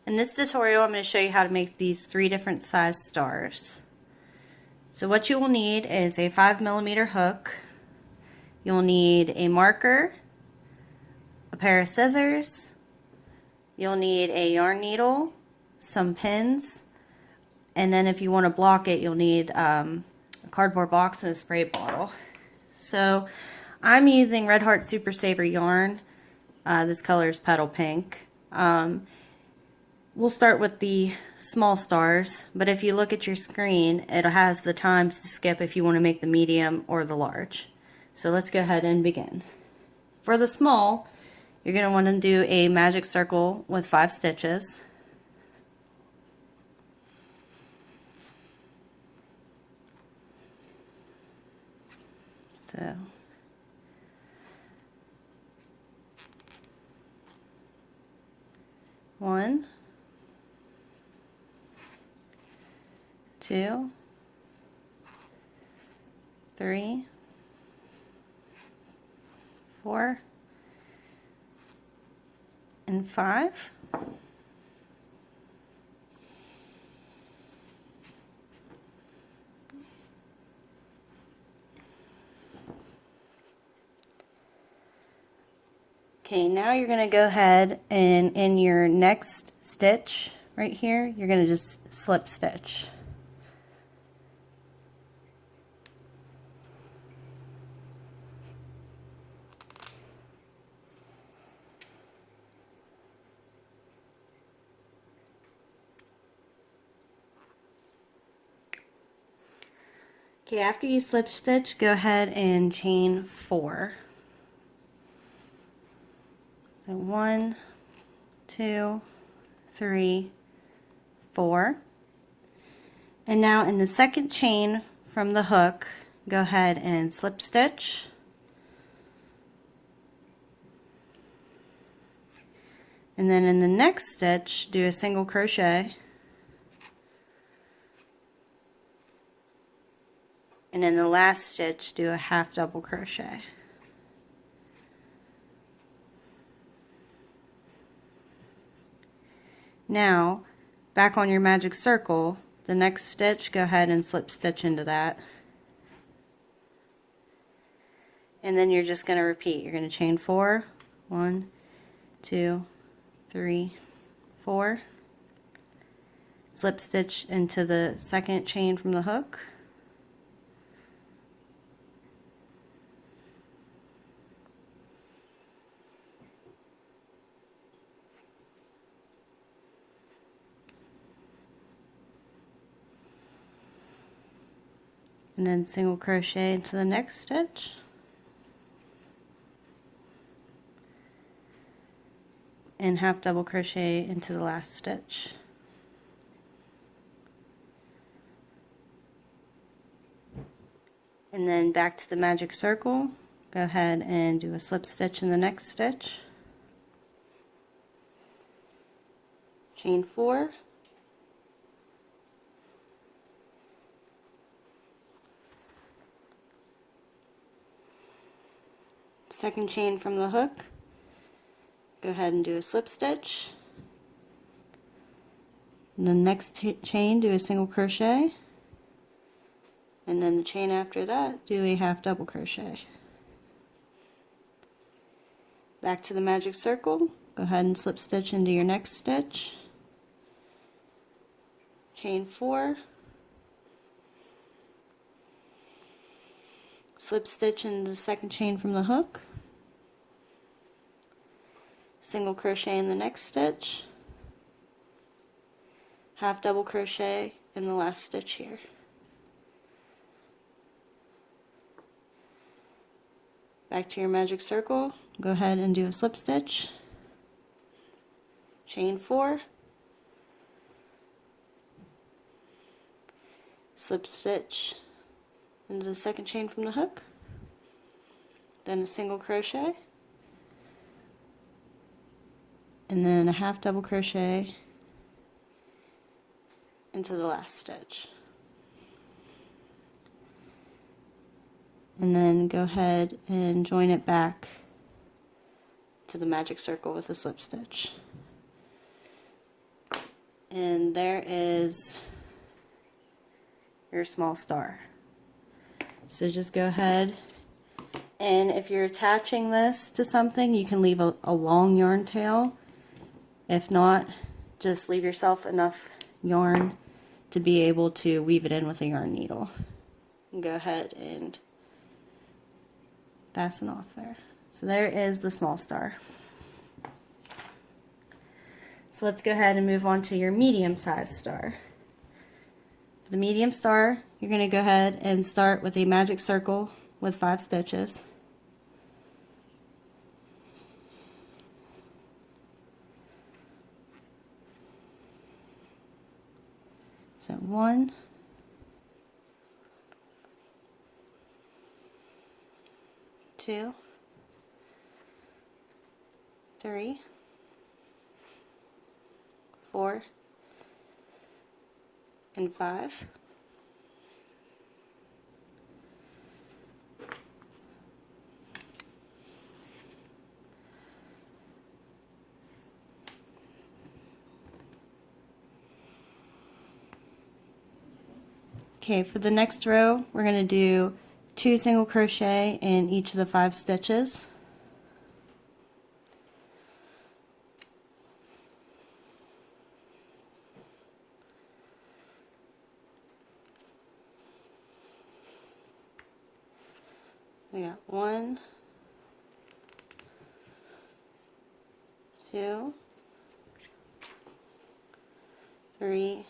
In this tutorial, I'm going to show you how to make these 3 different size stars. So what you will need is a 5mm hook. You'll need a marker, a pair of scissors, you'll need a yarn needle, some pins, and then if you want to block it, you'll need a cardboard box and a spray bottle. So I'm using Red Heart Super Saver yarn. This color is Petal Pink. We'll start with the small stars, but if you look at your screen, it has the times to skip if you want to make the medium or the large. So let's go ahead and begin. For the small, you're going to want to do a magic circle with 5 stitches. So one, 2, 3, 4, and 5. Okay, now you're going to go ahead and in your next stitch right here, you're going to just slip stitch. Okay, after you slip stitch, go ahead and chain 4. So 1, 2, 3, 4. And now in the second chain from the hook, go ahead and slip stitch. And then in the next stitch, do a single crochet. And in the last stitch, do a half double crochet. Now, back on your magic circle, the next stitch, go ahead and slip stitch into that. And then you're just going to repeat. You're going to chain 4, 1, 2, 3, 4. Slip stitch into the second chain from the hook. And then single crochet into the next stitch. And half double crochet into the last stitch. And then back to the magic circle, go ahead and do a slip stitch in the next stitch. Chain 4. Second chain from the hook, go ahead and do a slip stitch. And the next chain, do a single crochet. And then the chain after that, do a half double crochet. Back to the magic circle, go ahead and slip stitch into your next stitch. Chain 4. Slip stitch into the second chain from the hook, single crochet in the next stitch, half double crochet in the last stitch here. Back to your magic circle, go ahead and do a slip stitch, chain 4, slip stitch into the second chain from the hook, then a single crochet, and then a half double crochet into the last stitch. And then go ahead and join it back to the magic circle with a slip stitch. And there is your small star. So just go ahead, and if you're attaching this to something, you can leave a long yarn tail. If not, just leave yourself enough yarn to be able to weave it in with a yarn needle. And go ahead and fasten off there. So there is the small star. So let's go ahead and move on to your medium-sized star. For the medium star, you're going to go ahead and start with a magic circle with 5 stitches. So 1, 2, 3, 4, and 5. Okay, for the next row, we're going to do 2 single crochet in each of the 5 stitches. We got 1, 2, 3,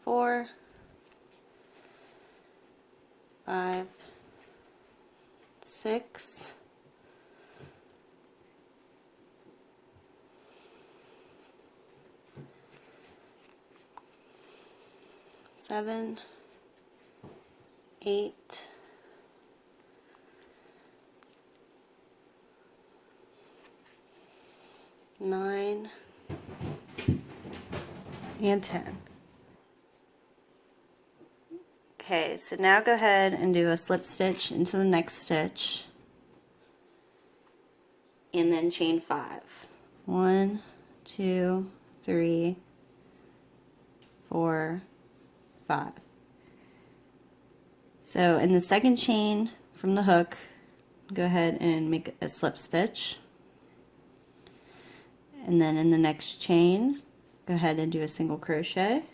4, 5, 6, 7, 8, 9, and 10. Okay, so now go ahead and do a slip stitch into the next stitch and then chain 5. 1, 2, 3, 4, 5. So in the second chain from the hook, go ahead and make a slip stitch. And then in the next chain, go ahead and do a single crochet.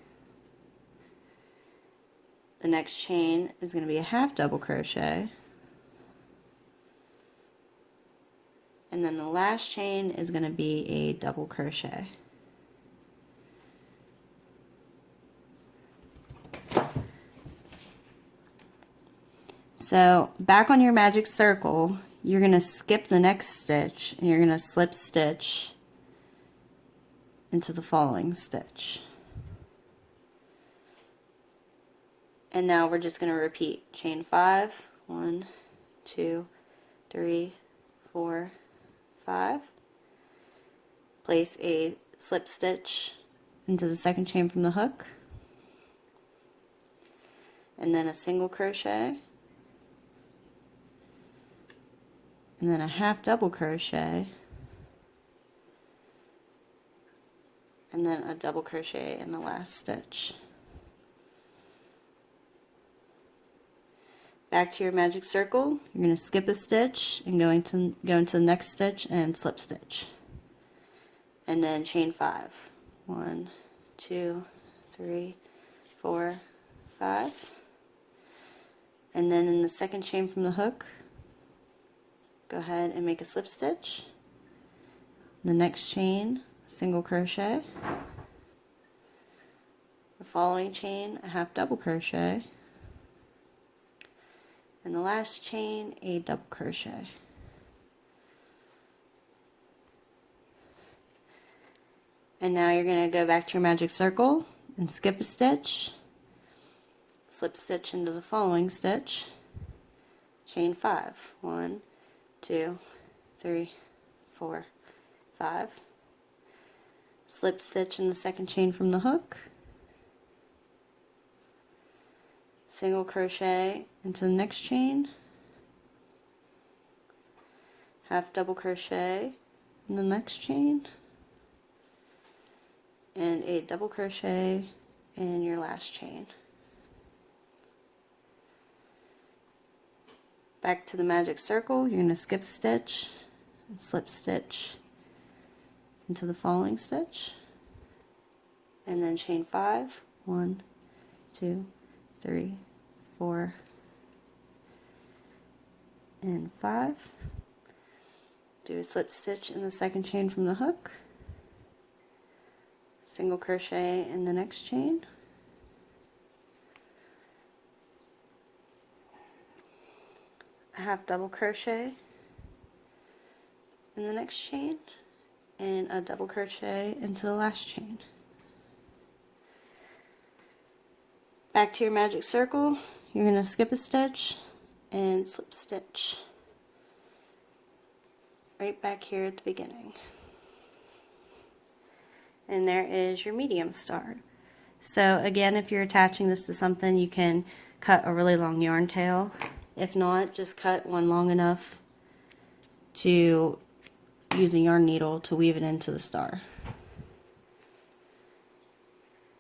The next chain is going to be a half double crochet. And then the last chain is going to be a double crochet. So back on your magic circle, you're going to skip the next stitch and you're going to slip stitch into the following stitch. And now we're just going to repeat chain 5, 1, 2, 3, 4, 5. Place a slip stitch into the second chain from the hook, and then a single crochet, and then a half double crochet, and then a double crochet in the last stitch. Back to your magic circle, you're going to skip a stitch and go into the next stitch and slip stitch. And then chain 5. 1, 2, 3, 4, 5. And then in the second chain from the hook, go ahead and make a slip stitch. The next chain, single crochet. The following chain, a half double crochet. And the last chain, a double crochet. And now you're going to go back to your magic circle and skip a stitch, slip stitch into the following stitch, chain 5. 1, 2, 3, 4, 5. Slip stitch in the second chain from the hook, single crochet into the next chain, half double crochet in the next chain, and a double crochet in your last chain. Back to the magic circle, you're going to skip a stitch and slip stitch into the following stitch, and then chain 5, 1, 2, 3, 4, and 5. Do a slip stitch in the second chain from the hook, single crochet in the next chain, a half double crochet in the next chain, and a double crochet into the last chain. Back to your magic circle, you're going to skip a stitch and slip stitch right back here at the beginning. And there is your medium star. So again, if you're attaching this to something, you can cut a really long yarn tail. If not, just cut one long enough to use a yarn needle to weave it into the star.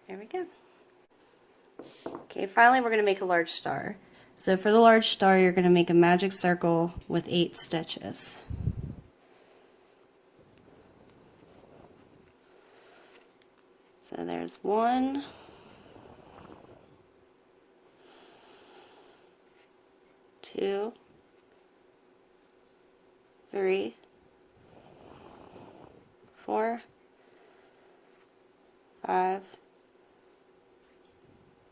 There we go. Okay, finally we're going to make a large star. So for the large star, you're going to make a magic circle with 8 stitches. So there's 1, 2, 3, 4, 5,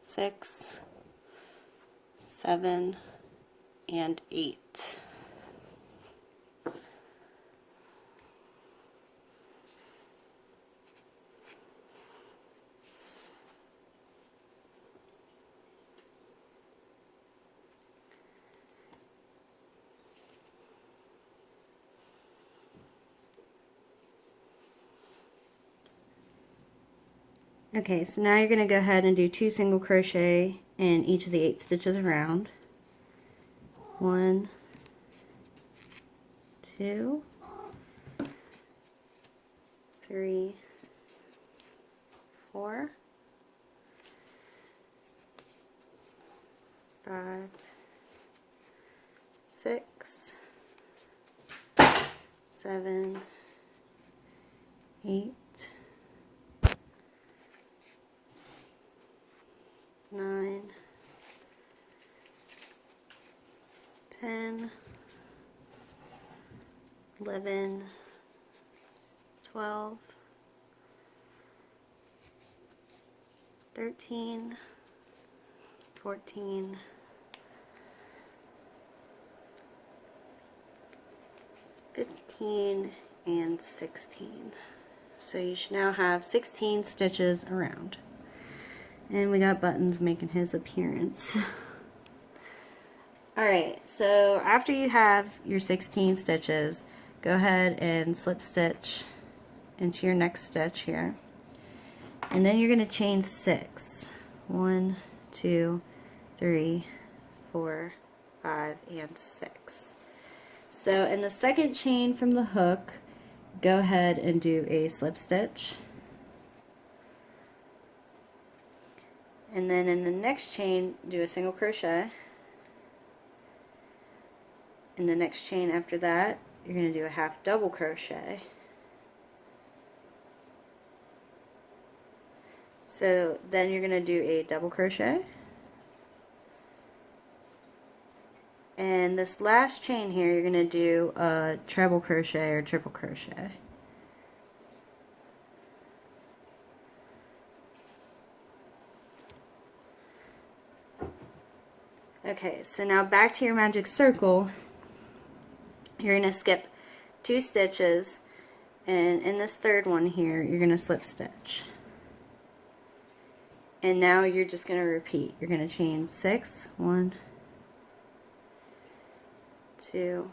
6, 7, and 8. Okay, so now you're going to go ahead and do 2 single crochet in each of the 8 stitches around. 1, 2, 3, 4, 5, 6, 7, 8, 9, 10, 11, 12, 13, 14, 15, and 16. So you should now have 16 stitches around. And we got Buttons making his appearance. Alright, so after you have your 16 stitches, go ahead and slip stitch into your next stitch here. And then you're going to chain 6. 1, 2, 3, 4, 5, and 6. So in the second chain from the hook, go ahead and do a slip stitch. And then in the next chain, do a single crochet. In the next chain after that, you're going to do a half double crochet. So then you're going to do a double crochet. And this last chain here, you're going to do a treble crochet or triple crochet. Okay, so now back to your magic circle. You're going to skip 2 stitches, and in this third one here, you're going to slip stitch. And now you're just going to repeat. You're going to chain 6, 1, 2,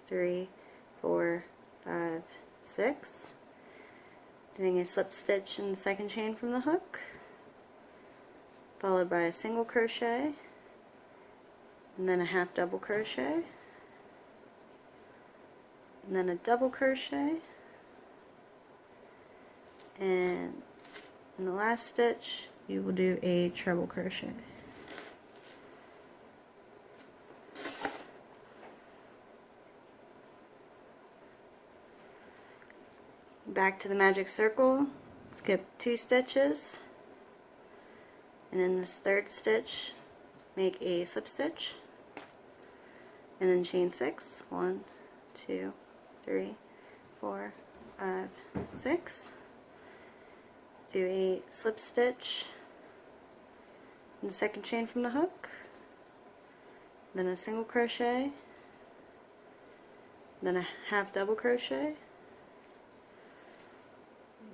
3, 4, 5, 6. Doing a slip stitch in the second chain from the hook, followed by a single crochet, and then a half double crochet, and then a double crochet, And in the last stitch, you will do a treble crochet. Back to the magic circle, skip 2 stitches, and in this third stitch, make a slip stitch, and then chain 6. 1, 2, 3, 4, 5, 6. Do a slip stitch in the second chain from the hook, then a single crochet, then a half double crochet,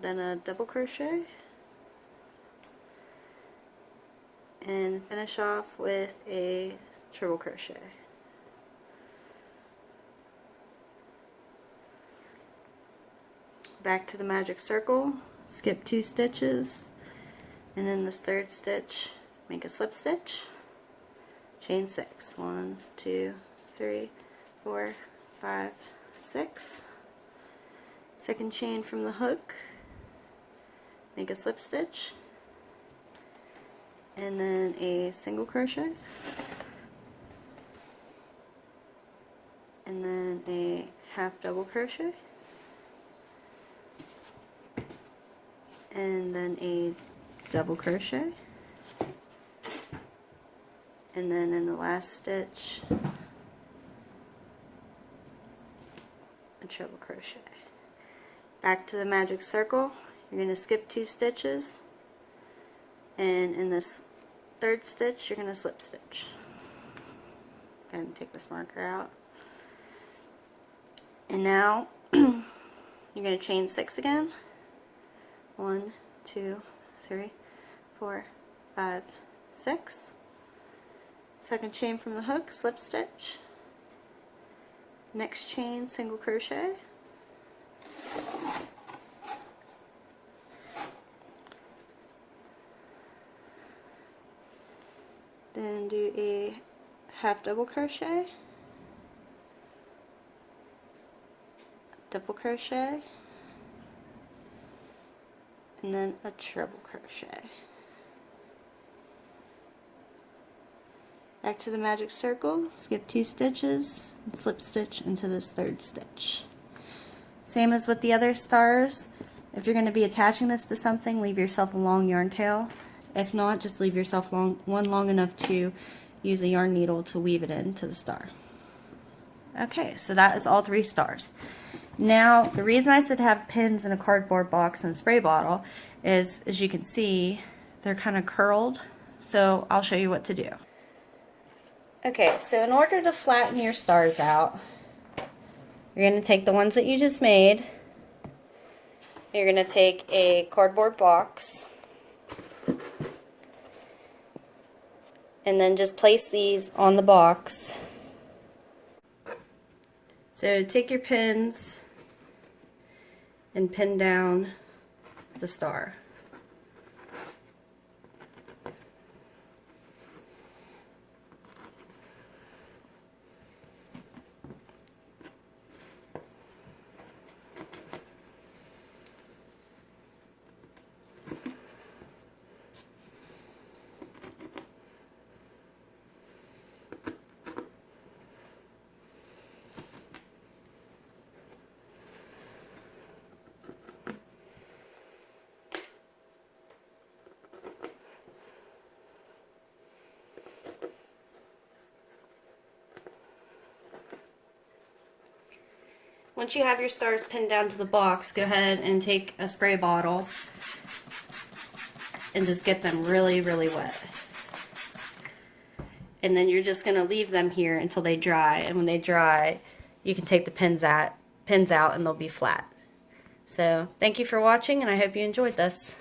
then a double crochet, and finish off with a triple crochet. Back to the magic circle, skip 2 stitches, and in this third stitch make a slip stitch, chain 6. 1, 2, 3, 4, 5, 6. Second chain from the hook, make a slip stitch, and then a single crochet, and then a half double crochet, and then a double crochet, and then in the last stitch a treble crochet. Back to the magic circle, you're going to skip 2 stitches, and in this third stitch you're going to slip stitch. Go ahead and take this marker out. And now you're going to chain 6 again. 1, 2, 3, 4, 5, 6. Second chain from the hook, slip stitch. Next chain, single crochet. Then do a half double crochet, double crochet, and then a treble crochet. Back to the magic circle, skip 2 stitches, and slip stitch into this third stitch. Same as with the other stars. If you're going to be attaching this to something, leave yourself a long yarn tail. If not, just leave yourself one long enough to use a yarn needle to weave it into the star. Okay, so that is all 3 stars. Now, the reason I said have pins in a cardboard box and a spray bottle is, as you can see, they're kind of curled, so I'll show you what to do. Okay, so in order to flatten your stars out, you're going to take the ones that you just made, you're going to take a cardboard box, and then just place these on the box. So take your pins and pin down the star. Once you have your stars pinned down to the box, go ahead and take a spray bottle and just get them really, really wet. And then you're just going to leave them here until they dry, and when they dry, you can take the pins out and they'll be flat. So, thank you for watching, and I hope you enjoyed this.